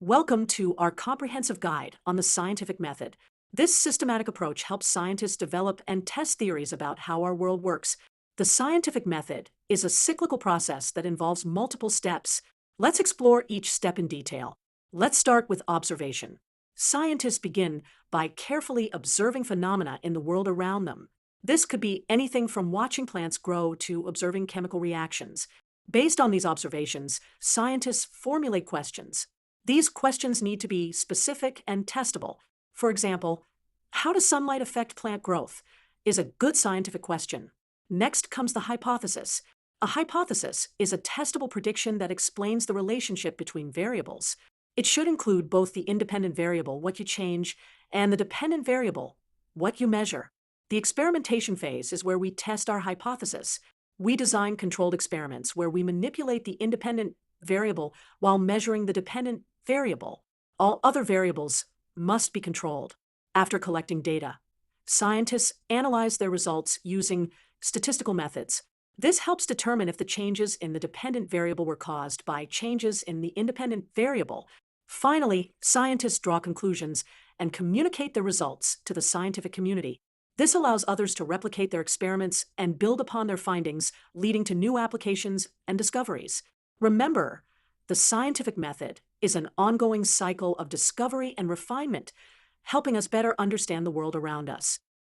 Welcome to our comprehensive guide on the scientific method. This systematic approach helps scientists develop and test theories about how our world works. The scientific method is a cyclical process that involves multiple steps. Let's explore each step in detail. Let's start with observation. Scientists begin by carefully observing phenomena in the world around them. This could be anything from watching plants grow to observing chemical reactions. Based on these observations, scientists formulate questions. These questions need to be specific and testable. For example, how does sunlight affect plant growth? Is a good scientific question. Next comes the hypothesis. A hypothesis is a testable prediction that explains the relationship between variables. It should include both the independent variable, what you change, and the dependent variable, what you measure. The experimentation phase is where we test our hypothesis. We design controlled experiments where we manipulate the independent variable while measuring the dependent variable. All other variables must be controlled. After collecting data, scientists analyze their results using statistical methods. This helps determine if the changes in the dependent variable were caused by changes in the independent variable. Finally, scientists draw conclusions and communicate their results to the scientific community. This allows others to replicate their experiments and build upon their findings, leading to new applications and discoveries. Remember, the scientific method is an ongoing cycle of discovery and refinement, helping us better understand the world around us.